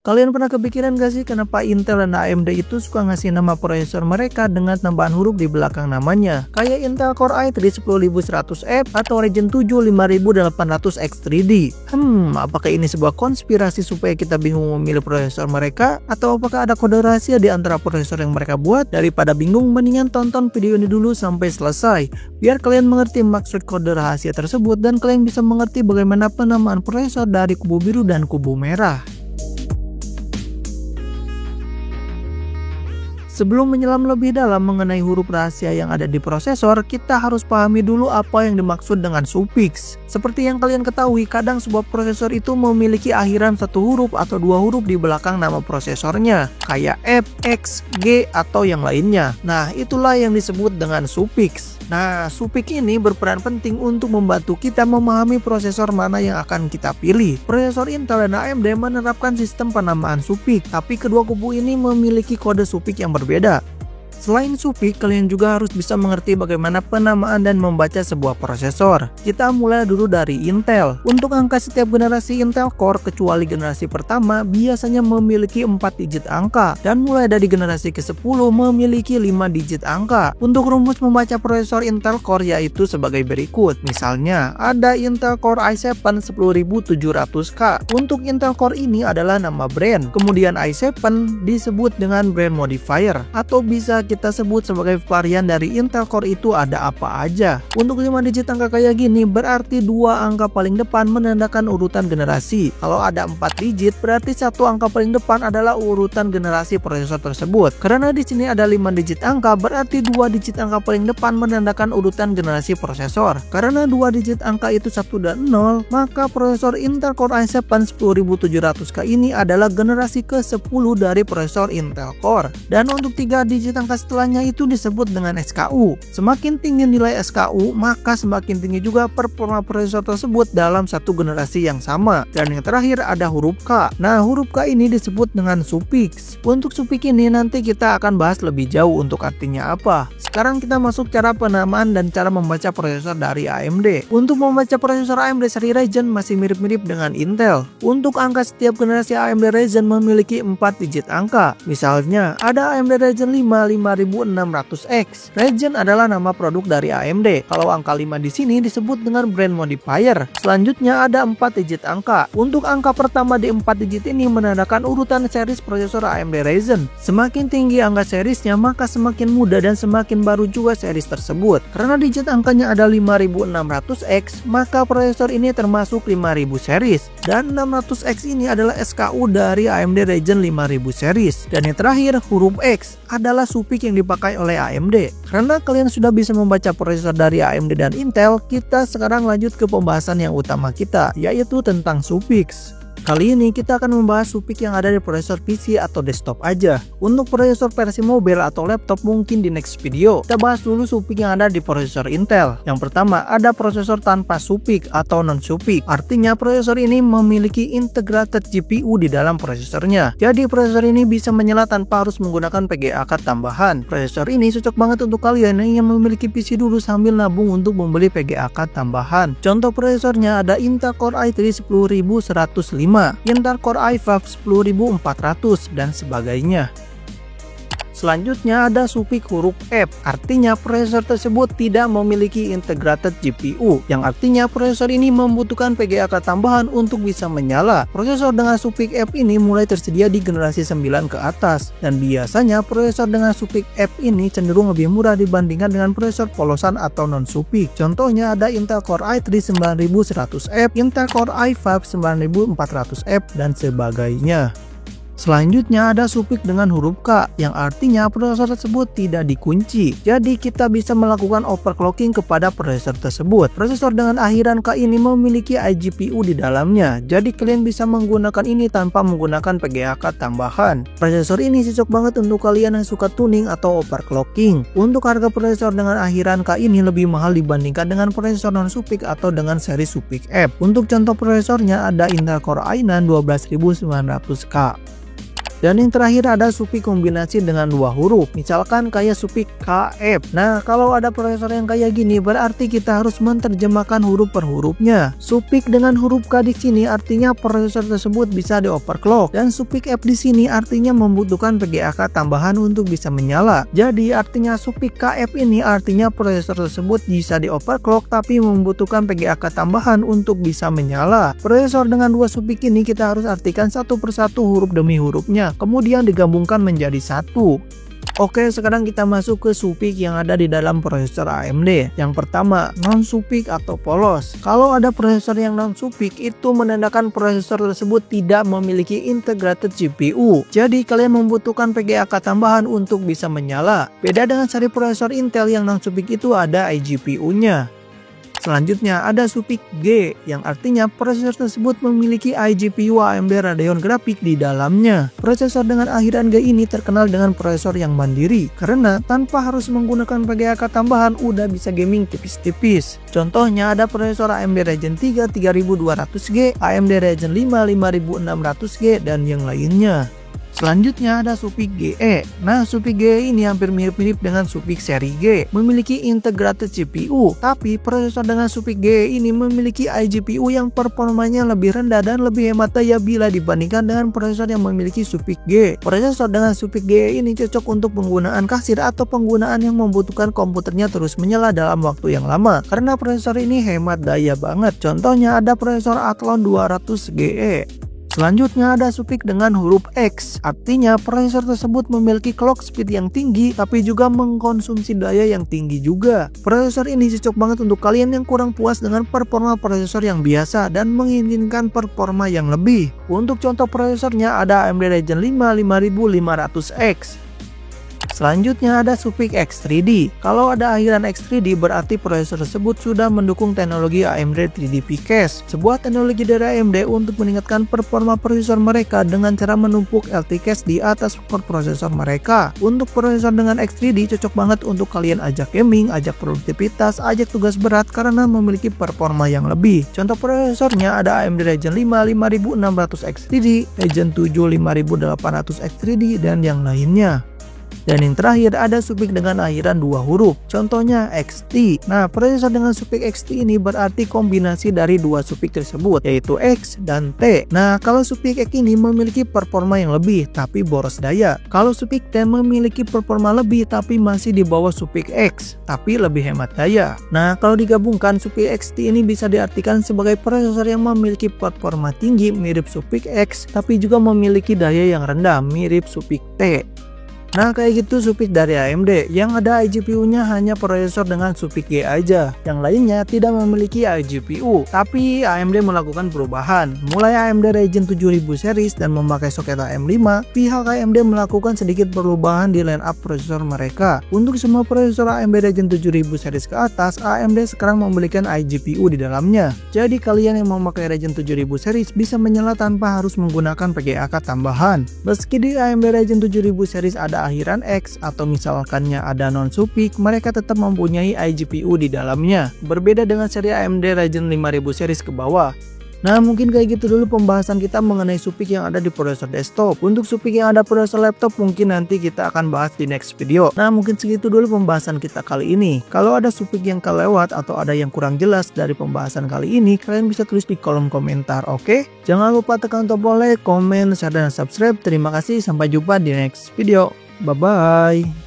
Kalian pernah kepikiran gak sih kenapa Intel dan AMD itu suka ngasih nama prosesor mereka dengan tambahan huruf di belakang namanya? Kayak Intel Core i3 10100F atau Ryzen 7 5800X3D. Apakah ini sebuah konspirasi supaya kita bingung memilih prosesor mereka? Atau apakah ada kode rahasia di antara prosesor yang mereka buat? Daripada bingung, mendingan tonton video ini dulu sampai selesai, biar kalian mengerti maksud kode rahasia tersebut dan kalian bisa mengerti bagaimana penamaan prosesor dari kubu biru dan kubu merah. Sebelum menyelam lebih dalam mengenai huruf rahasia yang ada di prosesor, kita harus pahami dulu apa yang dimaksud dengan sufiks. Seperti yang kalian ketahui, kadang sebuah prosesor itu memiliki akhiran satu huruf atau dua huruf di belakang nama prosesornya, kayak F, X, G, atau yang lainnya. Nah, itulah yang disebut dengan sufiks. Nah, sufiks ini berperan penting untuk membantu kita memahami prosesor mana yang akan kita pilih. Prosesor Intel dan AMD menerapkan sistem penamaan sufiks, tapi kedua kubu ini memiliki kode sufiks yang berbeda. Selain sufiks, kalian juga harus bisa mengerti bagaimana penamaan dan membaca sebuah prosesor. Kita mulai dulu dari Intel. Untuk angka setiap generasi Intel Core kecuali generasi pertama biasanya memiliki 4 digit angka, dan mulai dari generasi ke-10 memiliki 5 digit angka. Untuk rumus membaca prosesor Intel Core yaitu sebagai berikut. Misalnya, ada Intel Core i7 10700K. Untuk Intel Core ini adalah nama brand. Kemudian i7 disebut dengan brand modifier, atau bisa kita sebut sebagai varian dari Intel Core itu ada apa aja. Untuk 5 digit angka kayak gini berarti dua angka paling depan menandakan urutan generasi. Kalau ada 4 digit berarti satu angka paling depan adalah urutan generasi prosesor tersebut. Karena di sini ada 5 digit angka berarti 2 digit angka paling depan menandakan urutan generasi prosesor. Karena 2 digit angka itu 1 dan 0, maka prosesor Intel Core i7 10700K ini adalah generasi ke-10 dari prosesor Intel Core. Dan untuk 3 digit angka setelahnya itu disebut dengan SKU. Semakin tinggi nilai SKU, maka semakin tinggi juga performa prosesor tersebut dalam satu generasi yang sama. Dan yang terakhir ada huruf K. Nah, huruf K ini disebut dengan sufiks. Untuk sufiks ini nanti kita akan bahas lebih jauh untuk artinya apa. Sekarang kita masuk cara penamaan dan cara membaca prosesor dari AMD. Untuk membaca prosesor AMD seri Ryzen masih mirip-mirip dengan Intel. Untuk angka setiap generasi AMD Ryzen memiliki 4 digit angka. Misalnya, ada AMD Ryzen 5 5600X. Ryzen adalah nama produk dari AMD. Kalau angka 5 di sini disebut dengan brand modifier. Selanjutnya ada 4 digit angka. Untuk angka pertama di 4 digit ini menandakan urutan series prosesor AMD Ryzen. Semakin tinggi angka seriesnya, maka semakin muda dan semakin baru juga series tersebut. Karena digit angkanya ada 5600X, maka prosesor ini termasuk 5000 series. Dan 600X ini adalah SKU dari AMD Ryzen 5000 series. Dan yang terakhir, huruf X adalah sufiks yang dipakai oleh AMD. Karena kalian sudah bisa membaca prosesor dari AMD dan Intel, kita sekarang lanjut ke pembahasan yang utama kita, yaitu tentang sufiks. Kali ini kita akan membahas sufiks yang ada di prosesor PC atau desktop aja. Untuk prosesor versi mobile atau laptop mungkin di next video. Kita bahas dulu sufiks yang ada di prosesor Intel. Yang pertama ada prosesor tanpa sufiks atau non-sufiks. Artinya prosesor ini memiliki integrated GPU di dalam prosesornya. Jadi prosesor ini bisa menyala tanpa harus menggunakan PGA card tambahan. Prosesor ini cocok banget untuk kalian yang memiliki PC dulu sambil nabung untuk membeli PGA card tambahan. Contoh prosesornya ada Intel Core i3 10105, Intel Core i5 10400 dan sebagainya. Selanjutnya ada sufiks huruf F, artinya prosesor tersebut tidak memiliki integrated GPU, yang artinya prosesor ini membutuhkan PGA card tambahan untuk bisa menyala. Prosesor dengan sufiks F ini mulai tersedia di generasi 9 ke atas, dan biasanya prosesor dengan sufiks F ini cenderung lebih murah dibandingkan dengan prosesor polosan atau non-sufiks. Contohnya ada Intel Core i3 9100F, Intel Core i5 9400F, dan sebagainya. Selanjutnya ada sufiks dengan huruf K, yang artinya prosesor tersebut tidak dikunci. Jadi kita bisa melakukan overclocking kepada prosesor tersebut. Prosesor dengan akhiran K ini memiliki iGPU di dalamnya. Jadi kalian bisa menggunakan ini tanpa menggunakan PGA card tambahan. Prosesor ini cocok banget untuk kalian yang suka tuning atau overclocking. Untuk harga prosesor dengan akhiran K ini lebih mahal dibandingkan dengan prosesor non-sufiks atau dengan seri sufiks F. Untuk contoh prosesornya ada Intel Core i9 12900K. Dan yang terakhir ada supik kombinasi dengan dua huruf, misalkan kayak supik KF. Nah, kalau ada prosesor yang kayak gini berarti kita harus menerjemahkan huruf per hurufnya. Supik dengan huruf K di sini artinya prosesor tersebut bisa di overclock, dan supik F di sini artinya membutuhkan PGA-K tambahan untuk bisa menyala. Jadi artinya supik KF ini artinya prosesor tersebut bisa di overclock tapi membutuhkan PGA-K tambahan untuk bisa menyala. Prosesor dengan dua supik ini kita harus artikan satu persatu huruf demi hurufnya, kemudian digabungkan menjadi satu. Oke, sekarang kita masuk ke supik yang ada di dalam prosesor AMD. Yang pertama, non-supik atau polos. Kalau ada prosesor yang non-supik, itu menandakan prosesor tersebut tidak memiliki integrated GPU. Jadi kalian membutuhkan PGA-K tambahan untuk bisa menyala. Beda dengan seri prosesor Intel yang non-supik itu ada iGPU-nya. Selanjutnya ada supik G, yang artinya prosesor tersebut memiliki iGPU AMD Radeon Graphics di dalamnya. Prosesor dengan akhiran G ini terkenal dengan prosesor yang mandiri, karena tanpa harus menggunakan PGA-K tambahan udah bisa gaming tipis-tipis. Contohnya ada prosesor AMD Ryzen 3 3200G, AMD Ryzen 5 5600G, dan yang lainnya. Selanjutnya ada supik GE. Nah, supik GE ini hampir mirip-mirip dengan supik seri G, memiliki integrated GPU, tapi prosesor dengan supik GE ini memiliki iGPU yang performanya lebih rendah dan lebih hemat daya bila dibandingkan dengan prosesor yang memiliki supik G. Prosesor dengan supik GE ini cocok untuk penggunaan kasir atau penggunaan yang membutuhkan komputernya terus menyala dalam waktu yang lama, karena prosesor ini hemat daya banget. Contohnya ada prosesor Athlon 200 GE. Selanjutnya ada supik dengan huruf X, artinya prosesor tersebut memiliki clock speed yang tinggi tapi juga mengkonsumsi daya yang tinggi juga. Prosesor ini cocok banget untuk kalian yang kurang puas dengan performa prosesor yang biasa dan menginginkan performa yang lebih. Untuk contoh prosesornya ada AMD Ryzen 5 5500X. Selanjutnya ada supik X3D. Kalau ada akhiran X3D berarti prosesor tersebut sudah mendukung teknologi AMD 3D V-Cache, sebuah teknologi dari AMD untuk meningkatkan performa prosesor mereka dengan cara menumpuk LT-Cache di atas core prosesor mereka. Untuk prosesor dengan X3D cocok banget untuk kalian ajak gaming, ajak produktivitas, ajak tugas berat karena memiliki performa yang lebih. Contoh prosesornya ada AMD Ryzen 5 5600 X3D, Ryzen 7 5800 X3D, dan yang lainnya. Dan yang terakhir ada supik dengan akhiran dua huruf, contohnya XT. Nah, prosesor dengan supik XT ini berarti kombinasi dari dua supik tersebut, yaitu X dan T. Nah, kalau supik X ini memiliki performa yang lebih tapi boros daya. Kalau supik T memiliki performa lebih tapi masih di bawah supik X tapi lebih hemat daya. Nah, kalau digabungkan supik XT ini bisa diartikan sebagai prosesor yang memiliki performa tinggi mirip supik X tapi juga memiliki daya yang rendah mirip supik T. Nah, kayak gitu supik dari AMD. Yang ada iGPU-nya hanya prosesor dengan supik G aja. Yang lainnya tidak memiliki iGPU. Tapi AMD melakukan perubahan. Mulai AMD Ryzen 7000 series dan memakai soket AM5, pihak AMD melakukan sedikit perubahan di line up prosesor mereka. Untuk semua prosesor AMD Ryzen 7000 series ke atas, AMD sekarang memberikan iGPU di dalamnya. Jadi kalian yang memakai Ryzen 7000 series bisa menyala tanpa harus menggunakan PGA-K tambahan. Meski di AMD Ryzen 7000 series ada akhiran X atau misalkannya ada non-supik, mereka tetap mempunyai iGPU di dalamnya. Berbeda dengan seri AMD Ryzen 5000 series ke bawah. Nah, mungkin kayak gitu dulu pembahasan kita mengenai supik yang ada di prosesor desktop. Untuk supik yang ada prosesor laptop mungkin nanti kita akan bahas di next video. Nah, mungkin segitu dulu pembahasan kita kali ini. Kalau ada supik yang kelewat atau ada yang kurang jelas dari pembahasan kali ini, kalian bisa tulis di kolom komentar, oke? Jangan lupa tekan tombol like, komen, share, dan subscribe. Terima kasih, sampai jumpa di next video. Bye-bye.